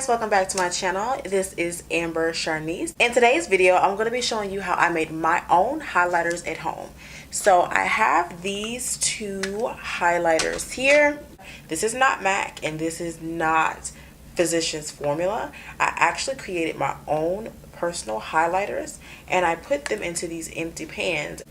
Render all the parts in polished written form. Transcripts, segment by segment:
guys, welcome back to my channel. This is AmberSharniece. In today's video, I'm going to be showing you how I made my own highlighters at home. So I have these two highlighters here. This is not MAC and this is not Physicians Formula. I actually created my own personal highlighters and I put them into these empty pans.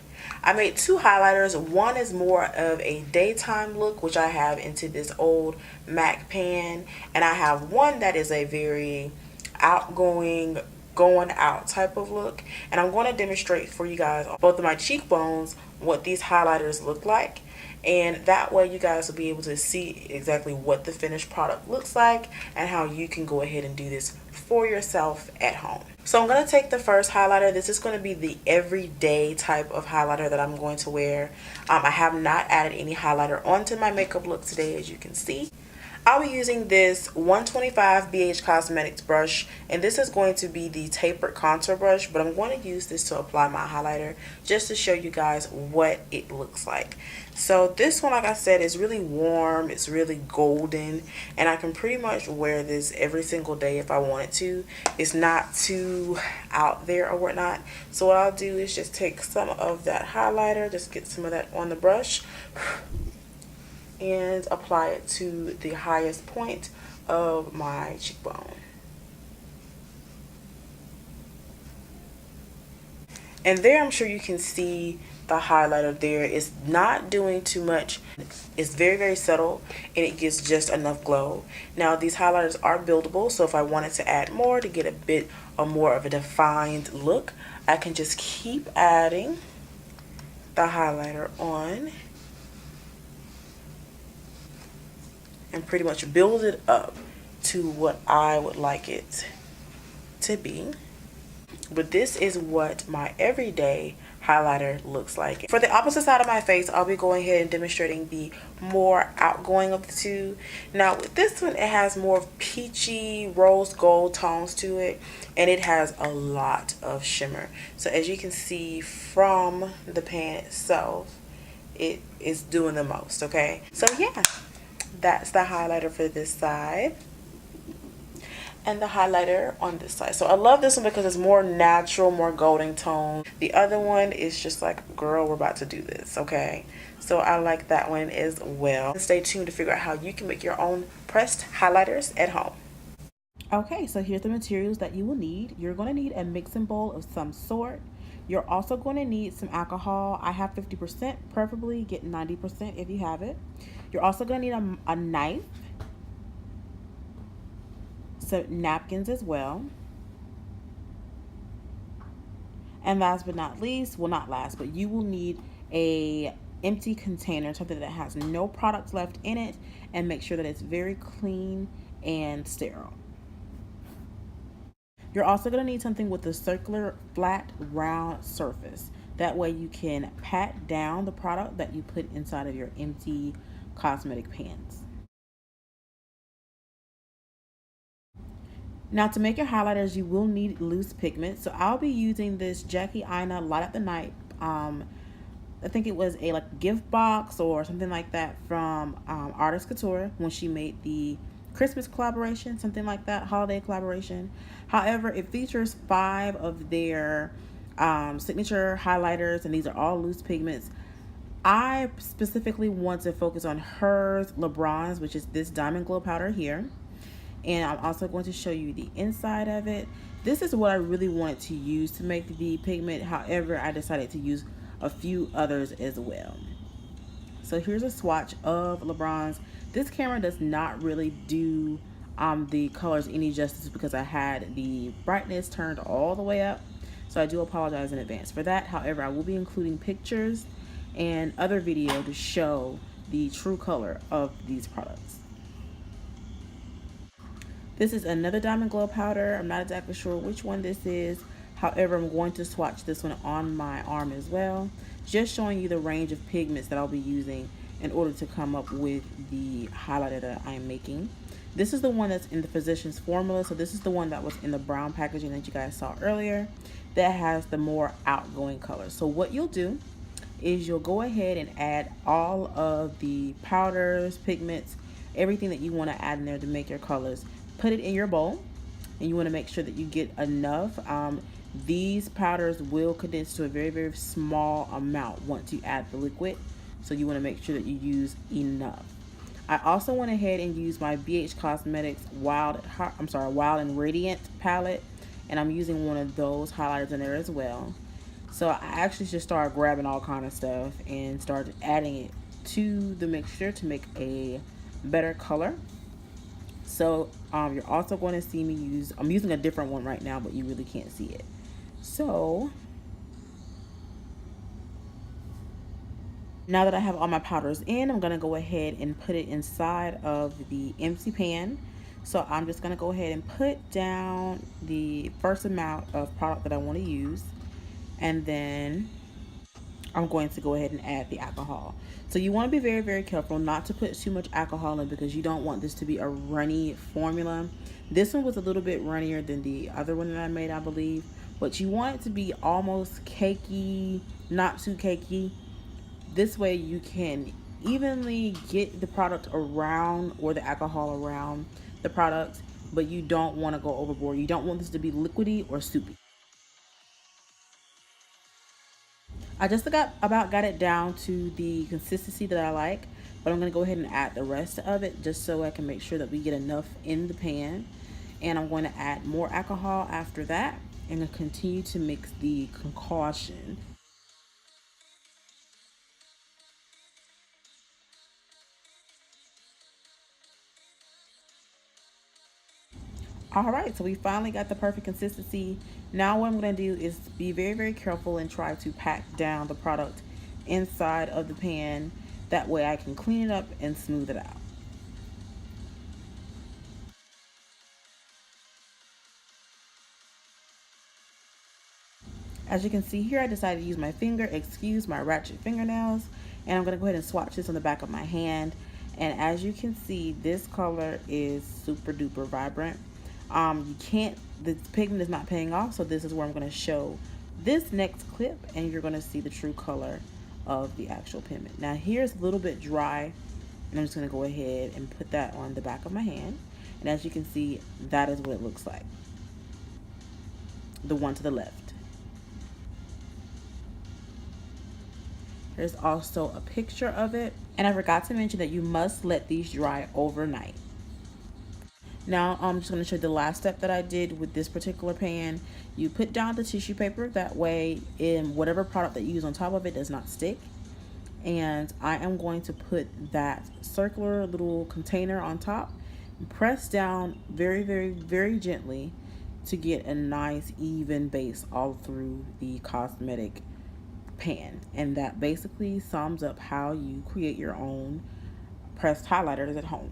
I made two highlighters. One is more of a daytime look, which I have into this old MAC pan, and I have one that is a very outgoing, going out type of look. And I'm going to demonstrate for you guys on both of my cheekbones what these highlighters look like, and that way you guys will be able to see exactly what the finished product looks like and how you can go ahead and do this for yourself at home. So I'm going to take the first highlighter. This is going to be the everyday type of highlighter that I'm going to wear. I have not added any highlighter onto my makeup look today, as you can see. I'll be using this 125 BH Cosmetics brush, and this is going to be the tapered contour brush, but I'm going to use this to apply my highlighter just to show you guys what it looks like. So this one, like I said, is really warm, it's really golden, and I can pretty much wear this every single day if I wanted to. It's not too out there or whatnot. So what I'll do is just take some of that highlighter, just get some of that on the brush, and apply it to the highest point of my cheekbone. And there, I'm sure you can see the highlighter there. It's not doing too much. It's very, very subtle, and it gives just enough glow. Now, these highlighters are buildable, so if I wanted to add more to get a bit of more of a defined look, I can just keep adding the highlighter on and pretty much build it up to what I would like it to be. But this is what my everyday highlighter looks like. For the opposite side of my face, I'll be going ahead and demonstrating the more outgoing of the two. Now with this one, it has more peachy rose gold tones to it, and it has a lot of shimmer. So as you can see from the pan itself, it is doing the most, okay? So yeah, that's the highlighter for this side and the highlighter on this side. So I love this one because it's more natural, more golden tone. The other one is just like, girl, we're about to do this, okay? So I like that one as well. Stay tuned to figure out how you can make your own pressed highlighters at home. Okay, so here's the materials that you will need. You're going to need a mixing bowl of some sort. You're also going to need some alcohol. I have 50%, preferably get 90% if you have it. You're also going to need a knife, some napkins as well, and last but not least, well, not last, but you will need a empty container, something that has no products left in it, and make sure that it's very clean and sterile. You're also going to need something with a circular, flat, round surface. That way you can pat down the product that you put inside of your empty cosmetic pans. Now to make your highlighters, you will need loose pigments. So I'll be using this Jackie Aina Light Up the Night. I think it was a gift box or something like that from Artist Couture when she made the Christmas collaboration, something like that, holiday collaboration. However, it features 5 of their signature highlighters, and these are all loose pigments. I specifically want to focus on hers LeBron's, which is this Diamond Glow powder here. And I'm also going to show you the inside of it. This is what I really wanted to use to make the pigment. However, I decided to use a few others as well. So here's a swatch of LeBron's. This camera does not really do the colors any justice because I had the brightness turned all the way up. So I do apologize in advance for that. However, I will be including pictures and other video to show the true color of these products. This is another Diamond Glow powder. I'm not exactly sure which one this is. However, I'm going to swatch this one on my arm as well. Just showing you the range of pigments that I'll be using in order to come up with the highlighter that I'm making. This is the one that's in the Physicians Formula. So this is the one that was in the brown packaging that you guys saw earlier that has the more outgoing color. So what you'll do is you'll go ahead and add all of the powders, pigments, everything that you want to add in there to make your colors put it in your bowl, and you want to make sure that you get enough. These powders will condense to a very, very small amount once you add the liquid, so you want to make sure that you use enough. I also went ahead and used my BH Cosmetics Wild and Radiant palette, and I'm using one of those highlighters in there as well. So I actually just started grabbing all kind of stuff and started adding it to the mixture to make a better color. So you're also going to see me I'm using a different one right now, but you really can't see it. So now that I have all my powders in, I'm going to go ahead and put it inside of the empty pan. So I'm just going to go ahead and put down the first amount of product that I want to use, and then I'm going to go ahead and add the alcohol. So you want to be very, very careful not to put too much alcohol in, because you don't want this to be a runny formula. This one was a little bit runnier than the other one that I made, I believe. But you want it to be almost cakey, not too cakey. This way you can evenly get the product around, or the alcohol around the product, but you don't want to go overboard. You don't want this to be liquidy or soupy. I just about got it down to the consistency that I like, but I'm going to go ahead and add the rest of it just so I can make sure that we get enough in the pan. And I'm going to add more alcohol after that, and continue to mix the concoction. All right, so we finally got the perfect consistency. Now what I'm going to do is be very, very careful and try to pack down the product inside of the pan. That way I can clean it up and smooth it out. As you can see here, I decided to use my finger, excuse my ratchet fingernails, and I'm going to go ahead and swatch this on the back of my hand. And as you can see, this color is super duper vibrant. The pigment is not paying off, so this is where I'm going to show this next clip, and you're going to see the true color of the actual pigment. Now here's a little bit dry, and I'm just going to go ahead and put that on the back of my hand. And as you can see, that is what it looks like. The one to the left. There's also a picture of it. And I forgot to mention that you must let these dry overnight. Now I'm just going to show you the last step that I did with this particular pan. You put down the tissue paper, that way in whatever product that you use on top of it does not stick. And I am going to put that circular little container on top, press down very, very, very gently to get a nice even base all through the cosmetic pan. And that basically sums up how you create your own pressed highlighters at home.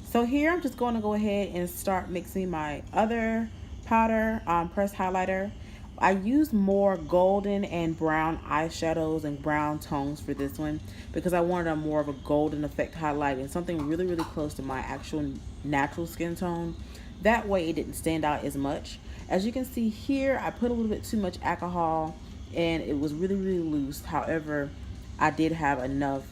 So here I'm just going to go ahead and start mixing my other powder pressed highlighter. I use more golden and brown eyeshadows and brown tones for this one, because I wanted a more of a golden effect highlight and something really, really close to my actual natural skin tone. That way it didn't stand out as much. As you can see here, I put a little bit too much alcohol and it was really, really loose. However, I did have enough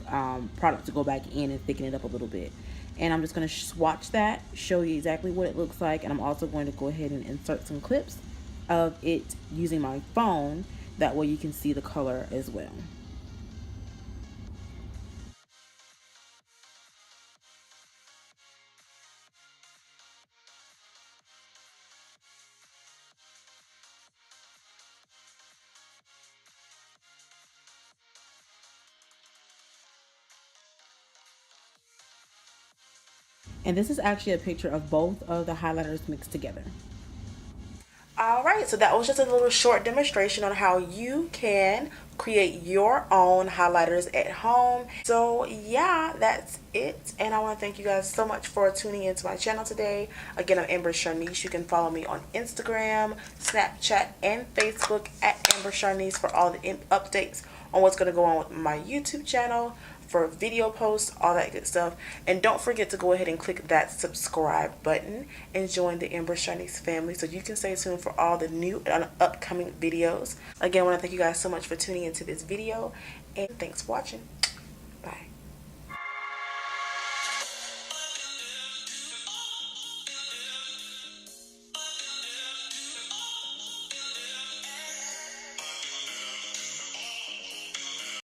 product to go back in and thicken it up a little bit. And I'm just going to swatch that, show you exactly what it looks like. And I'm also going to go ahead and insert some clips of it using my phone. That way you can see the color as well. And this is actually a picture of both of the highlighters mixed together. Alright, so that was just a little short demonstration on how you can create your own highlighters at home. So yeah, that's it. And I want to thank you guys so much for tuning into my channel today. Again, I'm AmberSharniece. You can follow me on Instagram, Snapchat, and Facebook at AmberSharniece for all the updates on what's going to go on with my YouTube channel. for video posts, all that good stuff. And don't forget to go ahead and click that subscribe button and join the AmberSharniece family so you can stay tuned for all the new and upcoming videos. Again, I want to thank you guys so much for tuning into this video, and thanks for watching.